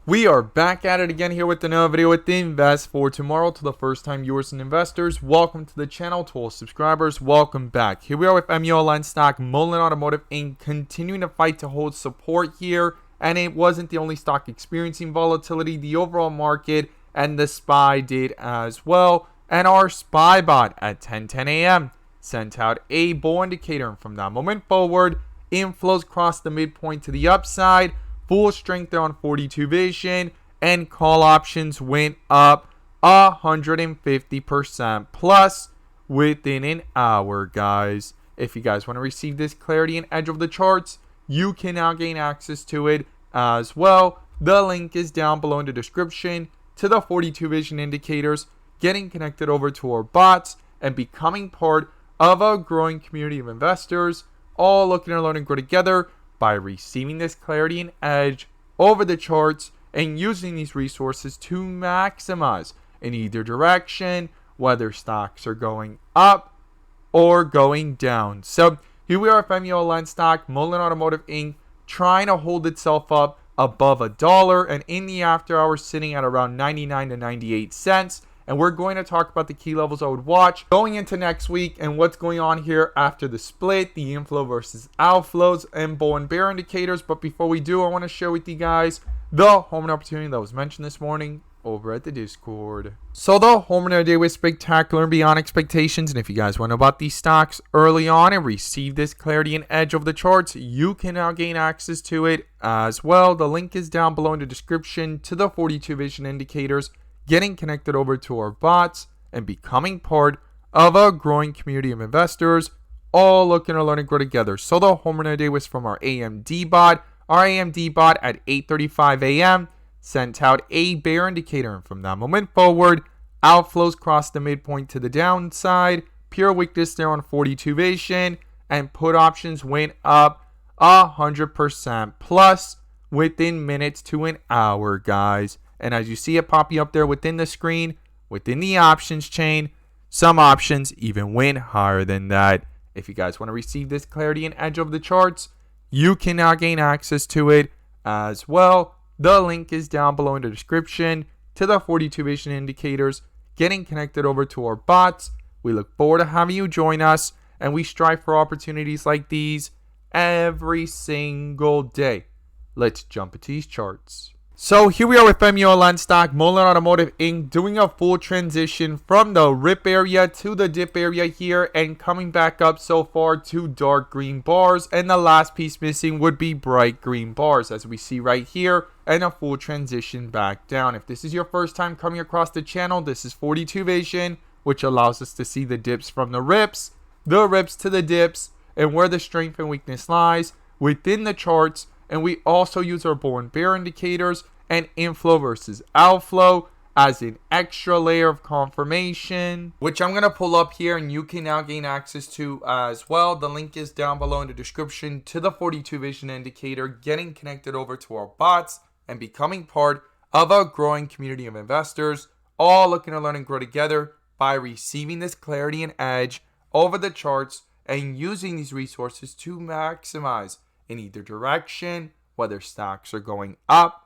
We are back at it again here with another video with the Invest for Tomorrow. To the first time viewers and investors, welcome to the channel. To all subscribers, welcome back. Here we are with MULN stock, Mullen Automotive Inc. continuing to fight to hold support here. And it wasn't the only stock experiencing volatility. The overall market and the SPY did as well. And our SPY bot at 10:10 a.m. sent out a bull indicator. And from that moment forward, inflows crossed the midpoint to the upside. Full strength there on 42 vision, and call options went up 150% plus within an hour, guys. If you guys want to receive this clarity and edge of the charts, you can now gain access to it as well. The link is down below in the description to the 42 vision indicators, getting connected over to our bots and becoming part of a growing community of investors, all looking to learn and grow together by receiving this clarity and edge over the charts and using these resources to maximize in either direction, whether stocks are going up or going down. So here we are at MULN stock, Mullen Automotive Inc., trying to hold itself up above $1, and in the after hours sitting at around 99 to 98 cents. And we're going to talk about the key levels I would watch going into next week and what's going on here after the split, the inflow versus outflows, and bull and bear indicators. But before we do, I want to share with you guys the home run opportunity that was mentioned this morning over at the Discord. So the home run of the day was spectacular and beyond expectations. And if you guys want to know about these stocks early on and receive this clarity and edge of the charts, you can now gain access to it as well. The link is down below in the description to the 42 vision indicators, getting connected over to our bots and becoming part of a growing community of investors, all looking to learn and grow together. So the home run of the day was from our AMD bot. Our AMD bot at 8:35 a.m. sent out a bear indicator, and from that moment forward, outflows crossed the midpoint to the downside, pure weakness there on 42 vision, and put options went up 100% plus within minutes to an hour, guys. And as you see it popping up there within the screen, within the options chain, some options even went higher than that. If you guys want to receive this clarity and edge of the charts, you can now gain access to it as well. The link is down below in the description to the 42 vision indicators, getting connected over to our bots. We look forward to having you join us, and we strive for opportunities like these every single day. Let's jump into these charts. So here we are with MULN stock, Mullen Automotive Inc., doing a full transition from the rip area to the dip area here and coming back up so far to dark green bars, and the last piece missing would be bright green bars as we see right here, and a full transition back down. If this is your first time coming across the channel, this is 42 vision, which allows us to see the dips from the rips to the dips, and where the strength and weakness lies within the charts. And we also use our bull and bear indicators and inflow versus outflow as an extra layer of confirmation, which I'm going to pull up here and you can now gain access to as well. The link is down below in the description to the 42 vision indicator, getting connected over to our bots and becoming part of a growing community of investors, all looking to learn and grow together by receiving this clarity and edge over the charts and using these resources to maximize in either direction, whether stocks are going up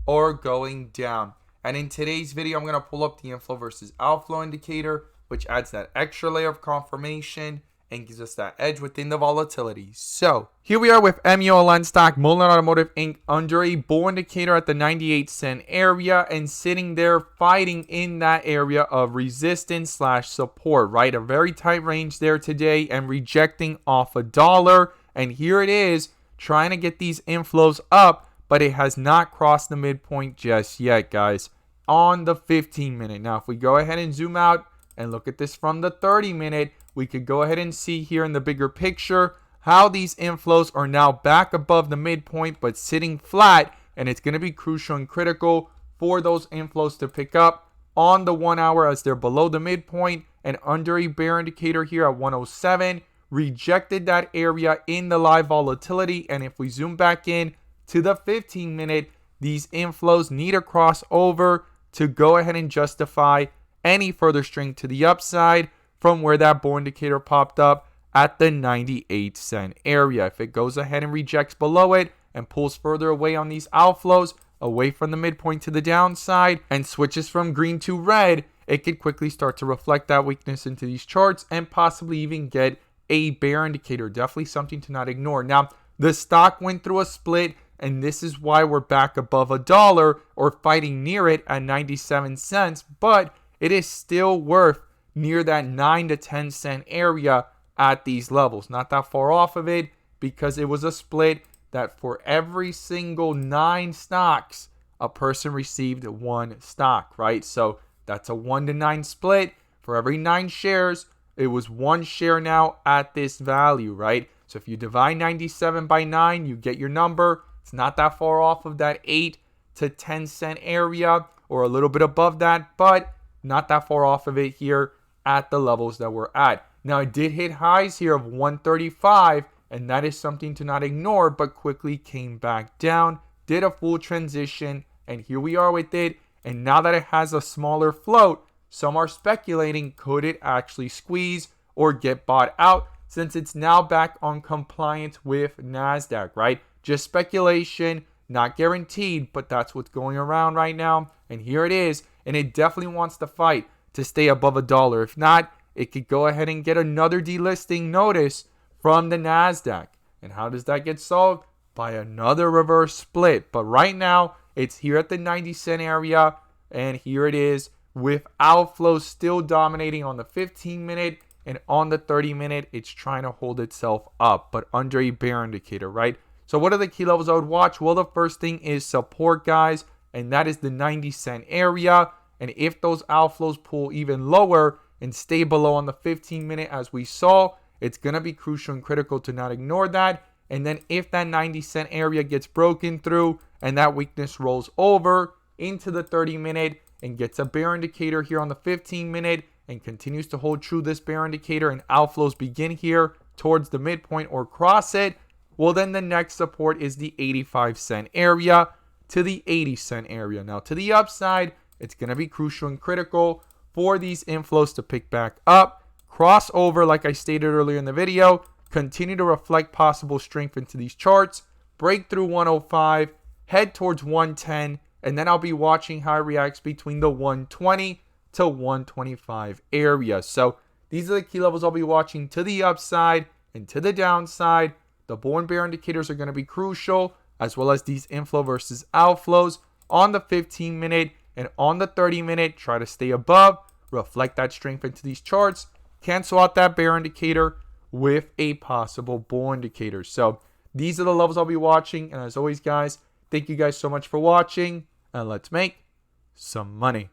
or going down. And in today's video, I'm going to pull up the inflow versus outflow indicator, which adds that extra layer of confirmation and gives us that edge within the volatility. So here we are with MULN stock, Mullen Automotive Inc., under a bull indicator at the 98 cent area and sitting there fighting in that area of resistance / support, right? A very tight range there today and rejecting off $1. And here it is, trying to get these inflows up, but it has not crossed the midpoint just yet, guys, on the 15-minute. Now, if we go ahead and zoom out and look at this from the 30-minute, we could go ahead and see here in the bigger picture how these inflows are now back above the midpoint, but sitting flat, and it's going to be crucial and critical for those inflows to pick up on the 1 hour as they're below the midpoint and under a bear indicator here at 107. Rejected that area in the live volatility, and if we zoom back in to the 15-minute, these inflows need to cross over to go ahead and justify any further strength to the upside from where that bull indicator popped up at the 98 cent area. If it goes ahead and rejects below it and pulls further away on these outflows, away from the midpoint to the downside and switches from green to red, it could quickly start to reflect that weakness into these charts and possibly even get a bear indicator. Definitely something to not ignore. Now, the stock went through a split, and this is why we're back above $1 or fighting near it at 97 cents, but it is still worth near that 9 to 10 cent area at these levels. Not that far off of it, because it was a split that for every single 9 stocks, a person received 1 stock, right? So that's a 1 to 9 split. For every 9 shares, it was 1 share now at this value, right? So if you divide 97 by 9, you get your number. It's not that far off of that 8 to 10 cent area, or a little bit above that, but not that far off of it here at the levels that we're at. Now, it did hit highs here of 135, and that is something to not ignore, but quickly came back down, did a full transition, and here we are with it. And now that it has a smaller float, some are speculating, could it actually squeeze or get bought out, since it's now back on compliance with NASDAQ, right? Just speculation, not guaranteed, but that's what's going around right now. And here it is, and it definitely wants to fight to stay above $1. If not, it could go ahead and get another delisting notice from the NASDAQ. And how does that get solved? By another reverse split. But right now, it's here at the 90 cent area, and here it is with outflow still dominating on the 15-minute, and on the 30-minute, it's trying to hold itself up, but under a bear indicator, right? So what are the key levels I would watch? Well, the first thing is support, guys, and that is the 90 cent area. And if those outflows pull even lower and stay below on the 15-minute as we saw, it's going to be crucial and critical to not ignore that. And then if that 90 cent area gets broken through and that weakness rolls over into the 30-minute and gets a bear indicator here on the 15-minute and continues to hold true this bear indicator, and outflows begin here towards the midpoint or cross it, well, then the next support is the 85 cent area to the 80 cent area. Now, to the upside, it's going to be crucial and critical for these inflows to pick back up, cross over like I stated earlier in the video, continue to reflect possible strength into these charts, break through 105, head towards 110, and then I'll be watching how it reacts between the 120 to 125 area. So these are the key levels I'll be watching to the upside and to the downside. The bull and bear indicators are going to be crucial, as well as these inflow versus outflows on the 15-minute and on the 30-minute. Try to stay above, reflect that strength into these charts, cancel out that bear indicator with a possible bull indicator. So these are the levels I'll be watching. And as always, guys, thank you guys so much for watching, and let's make some money.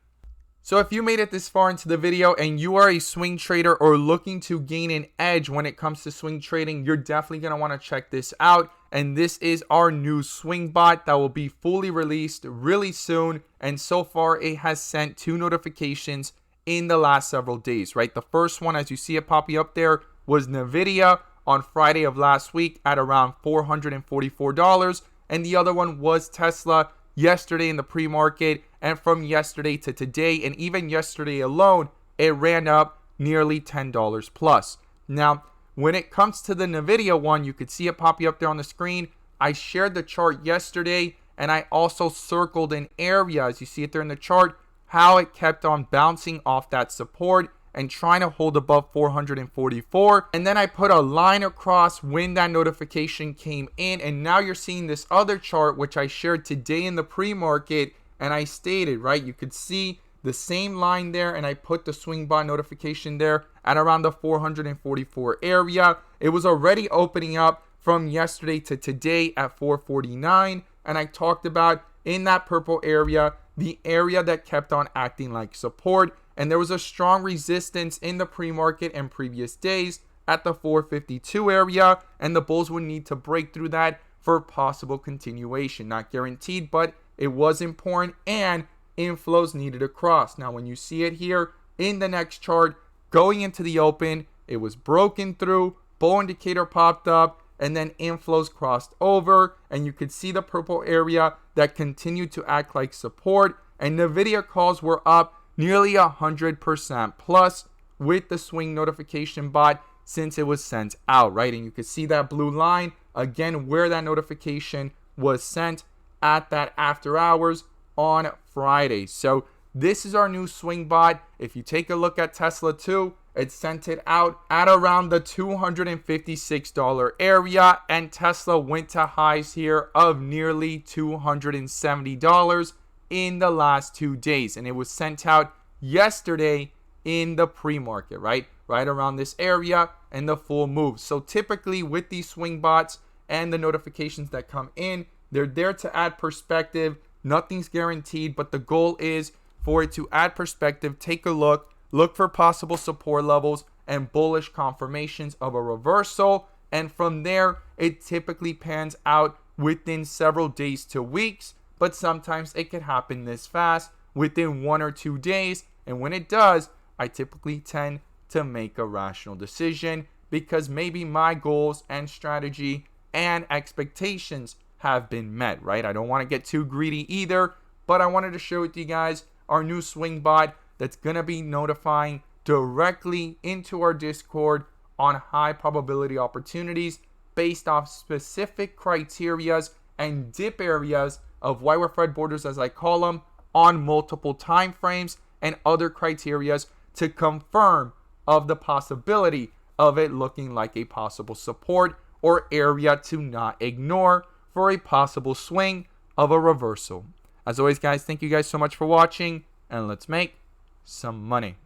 So if you made it this far into the video and you are a swing trader or looking to gain an edge when it comes to swing trading, you're definitely going to want to check this out. And this is our new swing bot that will be fully released really soon. And so far, it has sent 2 notifications in the last several days, right? The first one, as you see it popping up there, was NVIDIA on Friday of last week at around $444. And the other one was Tesla yesterday in the pre-market, and from yesterday to today, and even yesterday alone, it ran up nearly $10 plus. Now, when it comes to the NVIDIA one, you could see it popping up there on the screen. I shared the chart yesterday, and I also circled an area, as you see it there in the chart, how it kept on bouncing off that support and trying to hold above 444. And then I put a line across when that notification came in. And now you're seeing this other chart, which I shared today in the pre-market. And I stated, right, you could see the same line there. And I put the swing bot notification there at around the 444 area. It was already opening up from yesterday to today at 449. And I talked about in that purple area, the area that kept on acting like support. And there was a strong resistance in the pre-market and previous days at the 452 area. And the bulls would need to break through that for possible continuation. Not guaranteed, but it was important, and inflows needed a cross. Now, when you see it here in the next chart, going into the open, it was broken through, bull indicator popped up, and then inflows crossed over. And you could see the purple area that continued to act like support. And NVIDIA calls were up nearly 100% plus with the swing notification bot since it was sent out, right? And you can see that blue line again where that notification was sent at that after hours on Friday. So this is our new swing bot. If you take a look at Tesla too, it sent it out at around the $256 area, and Tesla went to highs here of nearly $270 in the last 2 days, and it was sent out yesterday in the pre-market, right around this area, and the full move. So typically with these swing bots and the notifications that come in, they're there to add perspective. Nothing's guaranteed, but the goal is for it to add perspective. Take a look for possible support levels and bullish confirmations of a reversal, and from there it typically pans out within several days to weeks, but sometimes it can happen this fast within 1 or 2 days. And when it does, I typically tend to make a rational decision, because maybe my goals and strategy and expectations have been met, right? I don't want to get too greedy either, but I wanted to share with you guys our new swing bot that's going to be notifying directly into our Discord on high probability opportunities based off specific criterias and dip areas of White Fred borders, as I call them, on multiple time frames and other criterias to confirm of the possibility of it looking like a possible support or area to not ignore for a possible swing of a reversal. As always, guys, thank you guys so much for watching, and let's make some money.